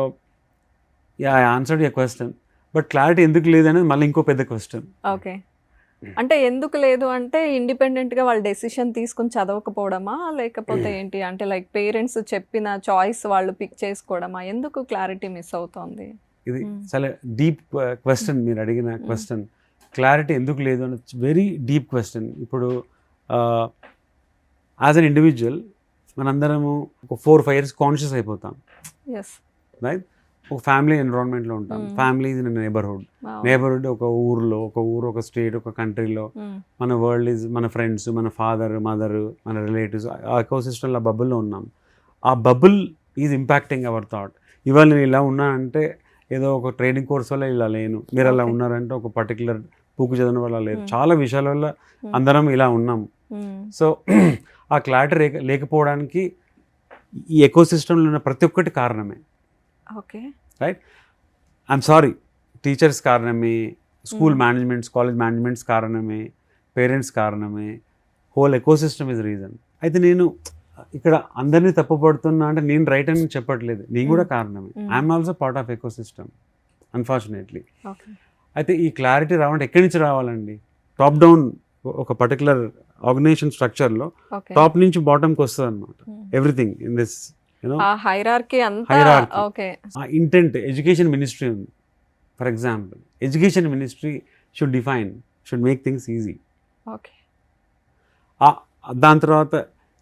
B: I answered your question. But clarity ఎందుకు లేదనేది మళ్ళీ ఇంకో పెద్ద క్వశ్చన్.
A: ఓకే. అంటే ఎందుకు లేదు అంటే ఇండిపెండెంట్గా వాళ్ళు డెసిషన్ తీసుకుని చదవకపోవడమా, లేకపోతే ఏంటి అంటే లైక్ పేరెంట్స్ చెప్పిన చాయిస్ వాళ్ళు పిక్ చేసుకోవడమా? ఎందుకు క్లారిటీ మిస్ అవుతోంది?
B: ఇది చాలా డీప్ క్వశ్చన్ మీరు అడిగిన క్వశ్చన్. క్లారిటీ ఎందుకు లేదు అని వెరీ డీప్ క్వశ్చన్. ఇప్పుడు యాజ్ అన్ ఇండివిజువల్ మనందరము ఒక 4-5 years కాన్షియస్ అయిపోతాం, రైట్? ఒక ఫ్యామిలీ ఎన్విరాన్మెంట్లో ఉంటాం. ఫ్యామిలీ ఇస్ ఇన్ నేబర్హుడ్ ఒక ఊరు, ఒక స్టేట్, ఒక కంట్రీలో. మన వరల్డ్ ఈజ్ మన ఫ్రెండ్స్, మన ఫాదర్, మదర్, మన రిలేటివ్స్. ఆ ఎకోసిస్టంలో ఆ బబుల్లో ఉన్నాం. ఆ bubble is impacting our thought. ఇవాళ నేను ఇలా ఉన్నా అంటే ఏదో ఒక ట్రైనింగ్ కోర్స్ వల్ల ఇలా లేను, మీరు అలా ఉన్నారంటే ఒక పర్టికులర్ బుక్ చదవడం వల్ల లేదు. చాలా విషయాల వల్ల అందరం ఇలా ఉన్నాం. సో ఆ క్లారిటీ లేకపోవడానికి ఈ ఎకోసిస్టంలో ఉన్న ప్రతి ఒక్కటి కారణమే.
A: Okay.
B: Right. I'm sorry, teachers కారణమే, స్కూల్ మేనేజ్మెంట్స్, కాలేజ్ మేనేజ్మెంట్స్ కారణమే, పేరెంట్స్ కారణమే, హోల్ ఎకోసిస్టమ్ ఇస్ రీజన్. అయితే నేను ఇక్కడ అందరినీ తప్పుపడుతున్నా అంటే నేను రైట్ అని చెప్పట్లేదు, నేను కూడా కారణమే. I'm also part of ecosystem unfortunately. అయితే ఈ క్లారిటీ రావాలంటే ఎక్కడి నుంచి రావాలండి? టాప్ డౌన్ ఒక పర్టికులర్ ఆర్గనైజేషన్ స్ట్రక్చర్లో టాప్ నుంచి బాటమ్కి వస్తుంది అనమాట. Everything in this
A: hierarchy. Okay.
B: ఆ ఇంటెంట్ ఎడ్యుకేషన్ మినిస్ట్రీ ఉంది. For example, education ministry should make things easy.
A: Okay.
B: దాని తర్వాత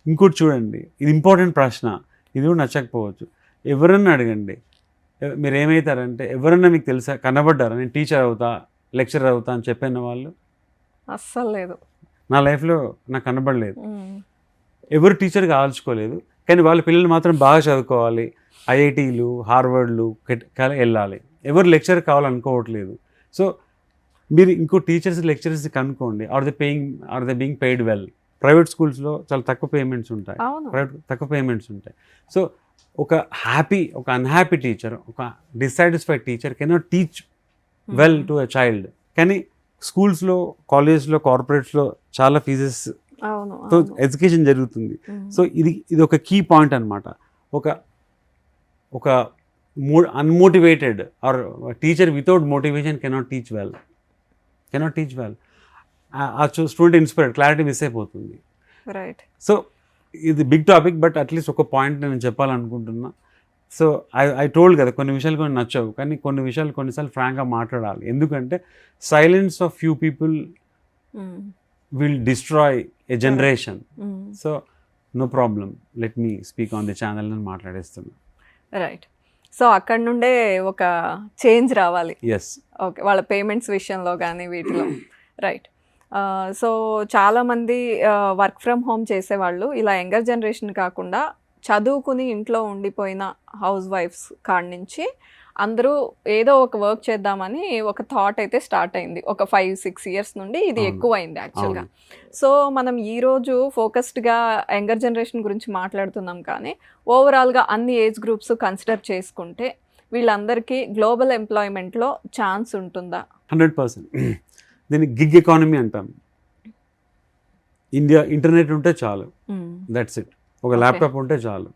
B: ఇంకోటి చూడండి, ఇది ఇంపార్టెంట్ ప్రశ్న, ఇది కూడా నచ్చకపోవచ్చు. ఎవరన్నా అడగండి, మీరు ఏమవుతారంటే ఎవరన్నా మీకు తెలుసా, కనబడ్డారా నేను టీచర్ అవుతా, లెక్చరర్ అవుతా అని చెప్పిన వాళ్ళు?
A: అస్సలు లేదు.
B: నా లైఫ్లో నాకు కనబడలేదు. ఎవరు టీచర్ కావాల్చుకోలేదు, కానీ వాళ్ళ పిల్లలు మాత్రం బాగా చదువుకోవాలి, ఐఐటీలు, హార్వర్డ్లు వెళ్ళాలి. ఎవరు లెక్చర్ కావాలనుకోవట్లేదు. సో మీరు ఇంకో టీచర్స్, లెక్చరర్స్ కనుక్కోండి, are they being paid well. Private స్కూల్స్లో చాలా తక్కువ పేమెంట్స్ ఉంటాయి. సో ఒక అన్హ్యాపీ టీచర్, ఒక dissatisfied teacher cannot teach well to a child. కానీ స్కూల్స్లో, కాలేజ్లో, కార్పొరేట్స్లో చాలా ఫీజెస్ తో ఎడ్యుకేషన్ జరుగుతుంది. సో ఇది ఒక కీ పాయింట్ అనమాట. ఒక unmotivated or teacher without motivation cannot teach well. ఆ స్టూడెంట్ ఇన్స్పైర్డ్, క్లారిటీ మిస్ అయిపోతుంది.
A: రైట్.
B: సో ఇది బిగ్ టాపిక్, బట్ అట్లీస్ట్ ఒక పాయింట్ నేను చెప్పాలనుకుంటున్నా. సో ఐ టోల్డ్ కదా, కొన్ని విషయాలు కొన్ని నచ్చవు, కానీ కొన్ని విషయాలు కొన్నిసార్లు ఫ్రాంక్గా మాట్లాడాలి. ఎందుకంటే silence of few people will destroy a generation. So no problem, let me speak on the channel అని మాట్లాడేస్తున్నా.
A: రైట్. సో అక్కడ నుండే ఒక చేంజ్ రావాలి.
B: ఎస్.
A: ఓకే. వాళ్ళ పేమెంట్స్ విషయంలో కానీ వీటిలో. రైట్. సో చాలామంది వర్క్ ఫ్రమ్ హోమ్ చేసేవాళ్ళు ఇలా యంగర్ జనరేషన్ కాకుండా చదువుకుని ఇంట్లో ఉండిపోయిన హౌస్ వైఫ్స్ కాడి నుంచి అందరూ ఏదో ఒక వర్క్ చేద్దామని ఒక థాట్ అయితే స్టార్ట్ అయింది. ఒక 5-6 ఇయర్స్ నుండి ఇది ఎక్కువైంది యాక్చువల్గా. సో మనం ఈరోజు ఫోకస్డ్గా యంగర్ జనరేషన్ గురించి మాట్లాడుతున్నాం, కానీ ఓవరాల్గా అన్ని ఏజ్ గ్రూప్స్ కన్సిడర్ చేసుకుంటే వీళ్ళందరికీ గ్లోబల్ ఎంప్లాయ్మెంట్లో ఛాన్స్ ఉంటుందా?
B: 100%. దీన్ని గిగ్ ఎకానమీ అంటాం. ఇండియా ఇంటర్నెట్ ఉంటే చాలు, దట్స్ ఇట్. ఒక ల్యాప్టాప్ ఉంటే చాలు.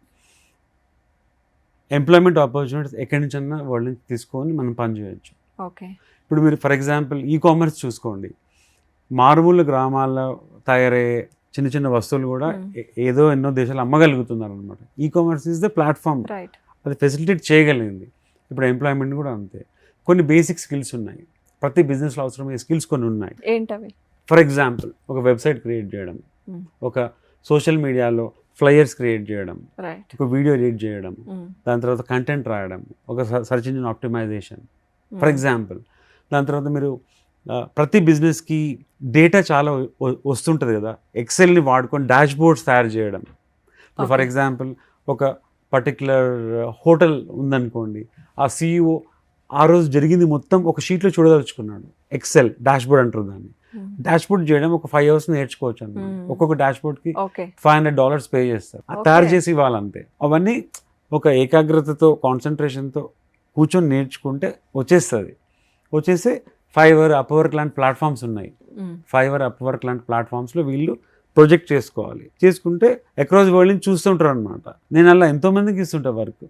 B: ఎంప్లాయ్మెంట్ ఆపర్చునిటీస్ ఎక్కడి నుంచన్నా వాళ్ళ నుంచి తీసుకొని మనం పని చేయొచ్చు.
A: ఓకే.
B: ఇప్పుడు మీరు ఫర్ ఎగ్జాంపుల్ కామర్స్ చూసుకోండి. మారుమూల గ్రామాల్లో తయారయ్యే చిన్న చిన్న వస్తువులు కూడా ఏదో ఎన్నో దేశాలు అమ్మగలుగుతున్నారు అనమాట. కామర్స్ ఈజ్ ద ప్లాట్ఫామ్, అది ఫెసిలిటేట్ చేయగలిగింది. ఇప్పుడు ఎంప్లాయ్మెంట్ కూడా అంతే. కొన్ని బేసిక్ స్కిల్స్ ఉన్నాయి, ప్రతి బిజినెస్లో అవసరమయ్యే స్కిల్స్ కొన్ని ఉన్నాయి.
A: ఏంటవి?
B: ఫర్ ఎగ్జాంపుల్ ఒక వెబ్సైట్ క్రియేట్ చేయడం, ఒక సోషల్ మీడియాలో ఫ్లయర్స్ క్రియేట్ చేయడం, ఒక వీడియో ఎడిట్ చేయడం, దాని తర్వాత కంటెంట్ రాయడం, ఒక search engine optimisation for example. దాని తర్వాత మీరు ప్రతి బిజినెస్కి డేటా చాలా వస్తుంటుంది కదా, ఎక్సెల్ని వాడుకొని డాష్ బోర్డ్స్ తయారు చేయడం. ఇప్పుడు ఫర్ ఎగ్జాంపుల్ ఒక పర్టిక్యులర్ హోటల్ ఉందనుకోండి, ఆ CEO ఆ రోజు జరిగింది మొత్తం ఒక షీట్లో చూడదలుచుకున్నాడు. ఎక్సెల్ డాష్ బోర్డ్ అంటారు దాన్ని. డాష్ బోర్డ్ చేయడం ఒక 5 hours నేర్చుకోవచ్చు అన్నమాట. ఒక్కొక్క డాష్ బోర్డ్కి $500 పే చేస్తారు, అది తయారు చేసి ఇవ్వాలంతే. అవన్నీ ఒక ఏకాగ్రతతో కాన్సన్ట్రేషన్తో కూర్చొని నేర్చుకుంటే వచ్చేసి Fiverr, Upwork లాంటి ప్లాట్ఫామ్స్ ఉన్నాయి. Fiverr, Upwork లాంటి ప్లాట్ఫామ్స్లో వీళ్ళు ప్రొజెక్ట్ చేసుకుంటే అక్రాస్ వరల్డ్ నుంచి చూస్తుంటారు అనమాట. నేను అలా ఎంతోమందికి ఇస్తుంటా work.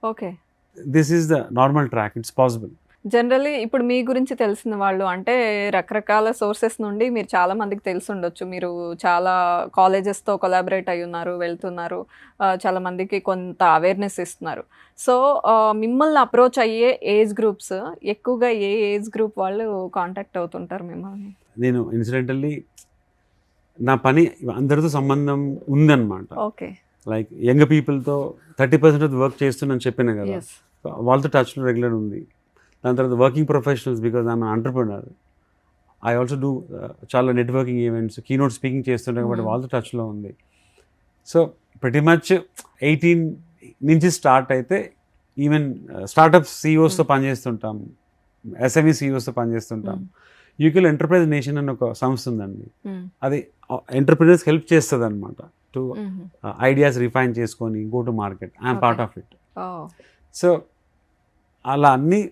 A: Okay.
B: This is the normal track, it's possible.
A: Generally ఇప్పుడు మీ గురించి తెలిసిన వాళ్ళు అంటే రకరకాల సోర్సెస్ నుండి మీరు చాలా మందికి తెలిసి ఉండొచ్చు. మీరు చాలా కాలేజెస్తో కొలాబరేట్ అయి ఉన్నారు, వెళ్తున్నారు, చాలా మందికి కొంత అవేర్నెస్ ఇస్తున్నారు. సో మిమ్మల్ని అప్రోచ్ అయ్యే ఏజ్ గ్రూప్స్ ఎక్కువగా ఏ ఏజ్ గ్రూప్ వాళ్ళు కాంటాక్ట్ అవుతుంటారు మిమ్మల్ని?
B: నేను ఇన్సిడెంటల్లీ నా పని అందరితో సంబంధం ఉందన్నమాట.
A: ఓకే.
B: లైక్ యంగ్ పీపుల్తో 30% ఆఫ్ వర్క్ చేస్తున్నాను చెప్పిన కదా, వాళ్ళతో టచ్లో రెగ్యులర్ ఉంది. దాని తర్వాత working professionals, because I'm entrepreneur. I also do చాలా నెట్వర్కింగ్ ఈవెంట్స్, కీనోట్ స్పీకింగ్ చేస్తుంటాం కాబట్టి వాళ్ళతో టచ్లో ఉంది. సో ప్రతి మచ్ 18 నుంచి స్టార్ట్ అయితే ఈవెన్ స్టార్టప్ CEOస్తో పనిచేస్తుంటాం, SME CEOస్తో పనిచేస్తుంటాం. యూకేలో ఎంటర్ప్రైజ్ నేషన్ అని ఒక సంస్థ ఉందండి. అది ఎంటర్ప్రెన్యూర్స్ హెల్ప్ చేస్తుంది అనమాట టు ఐడియాస్ రిఫైన్ చేసుకొని go to market. I'm part of it. So అలా అన్ని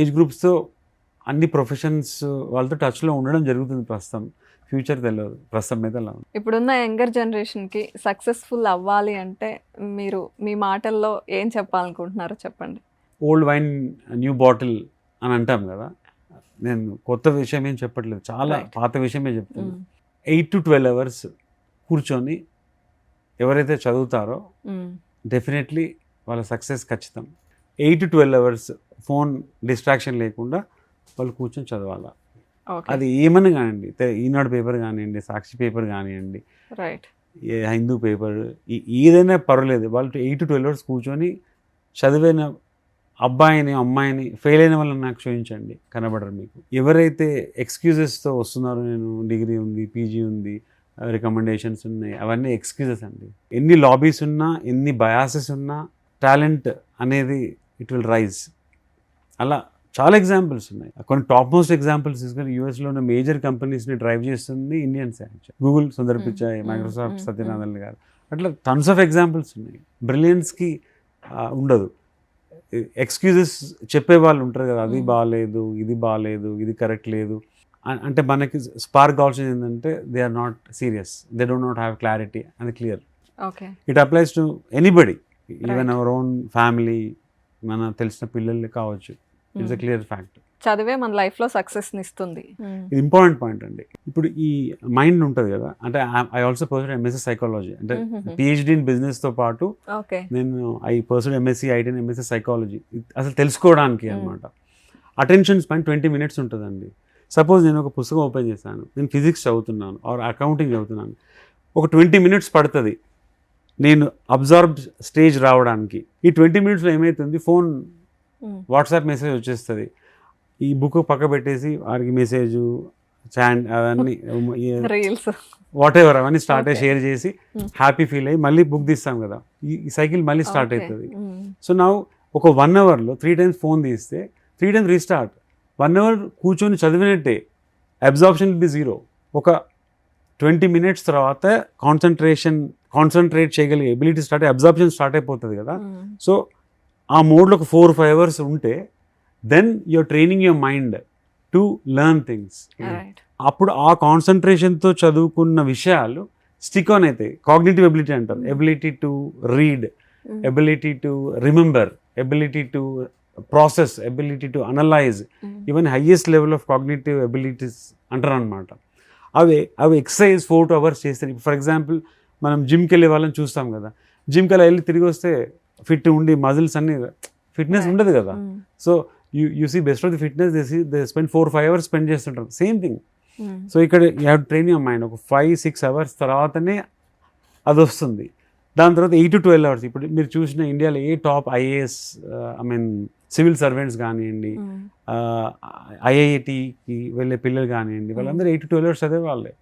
B: ఏజ్ గ్రూప్స్తో అన్ని ప్రొఫెషన్స్ వాళ్ళతో టచ్లో ఉండడం జరుగుతుంది. ప్రస్తుతం ఫ్యూచర్ తెలియదు, ప్రస్తుతం అయితే అలా ఉంది.
A: ఇప్పుడున్న యంగర్ జనరేషన్కి సక్సెస్ఫుల్ అవ్వాలి అంటే మీరు మీ మాటల్లో ఏం చెప్పాలనుకుంటున్నారో చెప్పండి.
B: ఓల్డ్ వైన్ న్యూ బాటిల్ అని అంటాం కదా, నేను కొత్త విషయం ఏం చెప్పట్లేదు, చాలా పాత విషయమే చెప్తాను. 8 to 12 hours కూర్చొని ఎవరైతే చదువుతారో డెఫినెట్లీ వాళ్ళ సక్సెస్ ఖచ్చితం. 8 to 12 hours ఫోన్ డిస్ట్రాక్షన్ లేకుండా వాళ్ళు కూర్చొని చదవాలా. అది ఏమన్నా కానివ్వండి, ఈనాడు పేపర్ కానివ్వండి, సాక్షి పేపర్ కానివ్వండి, హిందూ పేపర్, ఏదైనా పర్వాలేదు, వాళ్ళు 8 to 12 hours కూర్చొని చదివిన అబ్బాయిని అమ్మాయిని ఫెయిల్ అయిన వాళ్ళని నాకు చూపించండి, కనబడరు మీకు. ఎవరైతే ఎక్స్క్యూజెస్తో వస్తున్నారో, నేను డిగ్రీ ఉంది, PG ఉంది, రికమెండేషన్స్ ఉన్నాయి, అవన్నీ ఎక్స్క్యూజెస్ అండి. ఎన్ని లాబీస్ ఉన్నా, ఎన్ని బయాసెస్ ఉన్నా, టాలెంట్ అనేది ఇట్ విల్ రైజ్. అలా చాలా ఎగ్జాంపుల్స్ ఉన్నాయి. కొన్ని టాప్ మోస్ట్ ఎగ్జాంపుల్స్ తీసుకొని యూఎస్లో ఉన్న మేజర్ కంపెనీస్ని డ్రైవ్ చేస్తుంది Indians. Google Sundar Pichai, Microsoft Satyanarayana గారు, అట్లా టన్స్ ఆఫ్ ఎగ్జాంపుల్స్ ఉన్నాయి. బ్రిలియన్స్కి ఉండదు, ఎక్స్క్యూజెస్ చెప్పే వాళ్ళు ఉంటారు కదా, అది బాగాలేదు, ఇది బాగాలేదు, ఇది కరెక్ట్ లేదు అంటే మనకి స్పార్క్ కావాల్సింది ఏంటంటే they are not serious, they don't not have clarity and clear. It applies to anybody, even our own family, మన తెలిసిన పిల్లలు కావచ్చు. It's a clear fact.
A: చదివే మన లైఫ్లో సక్సెస్ని ఇస్తుంది.
B: ఇది ఇంపార్టెంట్ పాయింట్ అండి. ఇప్పుడు ఈ మైండ్ ఉంటుంది కదా, అంటే I also person MSc psychology, అంటే PhD ఇన్ బిజినెస్తో పాటు నేను MSc IT and MSc psychology, అసలు తెలుసుకోవడానికి అనమాట. అటెన్షన్ స్పాన్ 20 minutes ఉంటుందండి. సపోజ్ నేను ఒక పుస్తకం ఓపెన్ చేశాను, నేను ఫిజిక్స్ చదువుతున్నాను ఆర్ అకౌంటింగ్ చదువుతున్నాను, ఒక 20 minutes పడుతుంది నేను అబ్జర్వ్ స్టేజ్ రావడానికి. ఈ 20 minutesలో ఏమవుతుంది, ఫోన్ వాట్సాప్ మెసేజ్ వచ్చేస్తుంది, ఈ బుక్ పక్క పెట్టేసి వారికి మెసేజ్, చాండ్ అవన్నీ
A: రీల్స్.
B: వాట్ ఎవర్ అవన్నీ స్టార్ట్ అయ్యి
A: Okay.
B: షేర్ చేసి
A: Hmm.
B: హ్యాపీ ఫీల్ అయ్యి మళ్ళీ బుక్ తీస్తాం కదా, ఈ సైకిల్ మళ్ళీ స్టార్ట్
A: Okay.
B: అవుతుంది. సో నా ఒక 1 అవర్లో 3 times ఫోన్ తీస్తే 3 times రీస్టార్ట్. 1 hour కూర్చొని చదివినట్టే, అబ్జార్ప్షన్ విల్ బి 0. ఒక 20 minutes తర్వాత కాన్సన్ట్రేట్ చేయగలిగే ఎబిలిటీ స్టార్ట్ అయ్యి అబ్జార్ప్షన్ స్టార్ట్ అయిపోతుంది కదా. సో ఆ మోడ్లో ఒక 4-5 hours ఉంటే then you're training your mind to learn things.
A: Right.
B: అప్పుడు ఆ కాన్సన్ట్రేషన్తో చదువుకున్న విషయాలు స్టిక్ ఆన్ అవుతాయి. కాగ్నిటివ్ ఎబిలిటీ అంటారు, ability to read, ability to remember, ability to process, ability to analyse, even highest level of cognitive abilities అంటారు అనమాట. అవి ఎక్సర్సైజ్ 4 to hours చేస్తారు. ఫర్ ఎగ్జాంపుల్ మనం జిమ్కి వెళ్ళే వాళ్ళని చూస్తాం కదా, జిమ్కి అలా వెళ్ళి తిరిగి వస్తే ఫిట్ ఉండి మజిల్స్ అన్ని ఫిట్నెస్ ఉండదు కదా. So you see best of the fitness they spend 4-5 hours spend చేస్తుంటారు. Same thing. సో ఇక్కడ you have train your mind. ఒక 5-6 hours తర్వాతనే అది వస్తుంది. దాని తర్వాత 8 to 12 hours. ఇప్పుడు మీరు చూసిన ఇండియాలో ఏ top IAS, I mean civil servants కానివ్వండి, ఐఐఐటికి వెళ్ళే పిల్లలు కానివ్వండి, వాళ్ళందరూ 8 to 12 hours చదివే వాళ్ళే.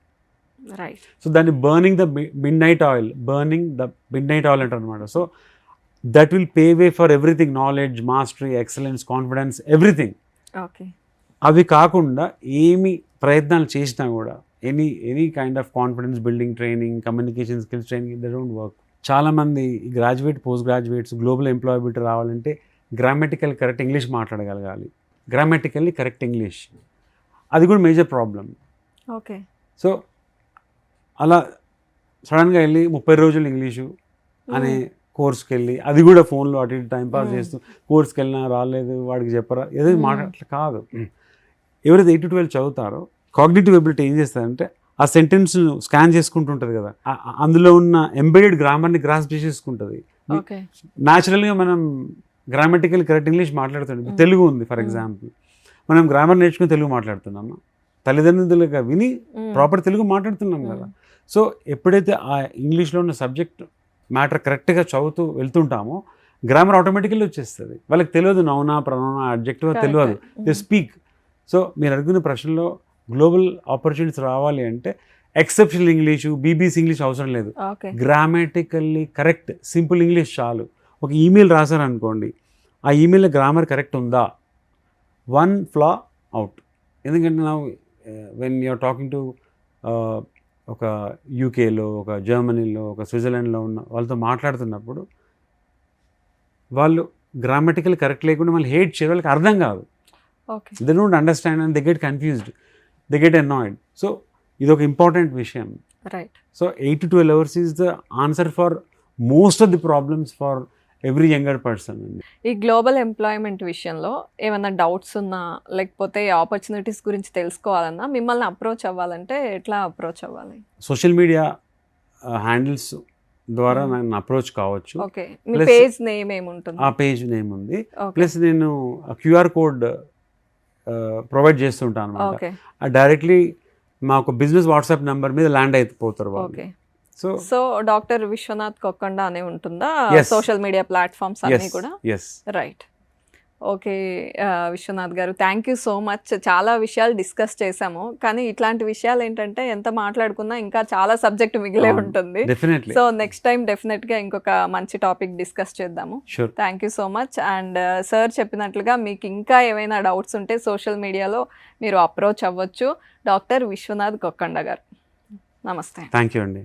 A: రైట్.
B: సో దాన్ని burning the midnight oil అంటారు అనమాట. So that will pay way for everything, knowledge, mastery, excellence, confidence, everything.
A: Okay.
B: అవి కాకుండా ఏమి ప్రయత్నాలు చేసినా కూడా any kind of confidence building training, communication skills training, they don't work. చాలామంది graduate, post graduates global employability రావాలంటే గ్రామటికల్ కరెక్ట్ ఇంగ్లీష్ మాట్లాడగలగాలి, grammatically correct English. అది కూడా మేజర్ ప్రాబ్లం.
A: ఓకే.
B: సో అలా సడన్గా వెళ్ళి 30 రోజులు ఇంగ్లీషు అనే కోర్స్కి వెళ్ళి, అది కూడా ఫోన్లో అటు ఇటు టైంపాస్ చేస్తూ కోర్స్కి వెళ్ళినా రాలేదు, వాడికి చెప్పరా, ఏదో మాట్లాడట్లే కాదు. ఎవరైతే 8 to 12 చదువుతారో కాగ్నిటివ్ ఎబిలిటీ ఏం చేస్తారంటే ఆ సెంటెన్స్ స్కాన్ చేసుకుంటుంటుంది కదా, అందులో ఉన్న ఎంబెడెడ్ గ్రామర్ని గ్రాస్ప్ చేసేసుకుంటుంది.
A: ఓకే.
B: న్యాచురల్గా మనం గ్రామటికల్ కరెక్ట్ ఇంగ్లీష్ మాట్లాడుతున్నాం. ఇప్పుడు తెలుగు ఉంది ఫర్ ఎగ్జాంపుల్, మనం గ్రామర్ నేర్చుకుని తెలుగు మాట్లాడుతున్నామా, తల్లిదండ్రులుగా విని ప్రాపర్ తెలుగు మాట్లాడుతున్నాం కదా. సో ఎప్పుడైతే ఆ ఇంగ్లీష్లో ఉన్న సబ్జెక్ట్ మ్యాటర్ కరెక్ట్గా చదువుతూ వెళ్తుంటామో గ్రామర్ ఆటోమేటికల్లీ వచ్చేస్తుంది. వాళ్ళకి తెలియదు నౌనా, ప్రనౌనా, అడ్జెక్టివ్ తెలియదు, దే స్పీక్. సో మీరు అడిగిన ప్రశ్నలో గ్లోబల్ ఆపర్చునిటీస్ రావాలి అంటే ఎక్సెప్షనల్ ఇంగ్లీషు, బీబీసీ ఇంగ్లీష్ అవసరం లేదు. గ్రామటికల్లీ కరెక్ట్ సింపుల్ ఇంగ్లీష్ చాలు. ఒక ఈమెయిల్ రాశారనుకోండి, ఆ ఈమెయిల్లో గ్రామర్ కరెక్ట్ ఉందా, 1 flaw అవుట్. ఎందుకంటే నా వెన్ యూఆర్ టాకింగ్ టు ఒక యూకేలో, ఒక జర్మనీలో, ఒక స్విట్జర్లాండ్లో ఉన్న వాళ్ళతో మాట్లాడుతున్నప్పుడు వాళ్ళు గ్రామటికల్ కరెక్ట్ లేకుండా మళ్ళీ హేట్ చేయరు, వాళ్ళకి అర్థం కాదు. They don't understand and they get confused, they get annoyed. So ఇది ఒక ఇంపార్టెంట్ విషయం.
A: Right.
B: So 8 to 12 hours is the answer for most of the problems for every younger person.
A: ఈ గ్లోబల్ ఎంప్లాయ్మెంట్ విషయంలో ఏమైనా డౌట్స్ ఉన్నా, లేకపోతే opportunities గురించి తెలుసుకోవాలన్నా మిమ్మల్ని అప్రోచ్ అవ్వాలంటే ఎట్లా అప్రోచ్ అవ్వాలి?
B: సోషల్ మీడియా హ్యాండిల్స్ ద్వారా నన్ను అప్రోచ్ కావచ్చు.
A: ఓకే. మీ పేజ్ నేమ్ ఏముంటుంది?
B: ఆ పేజ్ నేమ్ ఉంది. ప్లస్ నేను క్యూఆర్ కోడ్ ప్రొవైడ్ చేస్తుంటాను అనమాట. డైరెక్ట్లీ మాకు బిజినెస్ వాట్సాప్ నెంబర్ మీద ల్యాండ్ అయిపోతారు వాళ్ళు.
A: Okay. So doctor Vishwanath Kokkanda అనే ఉంటుందా సోషల్ మీడియా ప్లాట్ఫామ్స్ అన్నీ కూడా? రైట్. ఓకే విశ్వనాథ్ గారు, థ్యాంక్ యూ సో మచ్. చాలా విషయాలు డిస్కస్ చేసాము, కానీ ఇట్లాంటి విషయాలు ఏంటంటే ఎంత మాట్లాడుకున్నా ఇంకా చాలా సబ్జెక్ట్ మిగిలే ఉంటుంది. సో నెక్స్ట్ టైం డెఫినెట్గా ఇంకొక మంచి టాపిక్ డిస్కస్ చేద్దాము. Thank you so much. And sir చెప్పినట్లుగా మీకు ఇంకా ఏమైనా డౌట్స్ ఉంటే సోషల్ మీడియాలో మీరు అప్రోచ్ అవ్వచ్చు. డాక్టర్ విశ్వనాథ్ కొక్కండ గారు, నమస్తే.
B: థ్యాంక్ యూ అండి.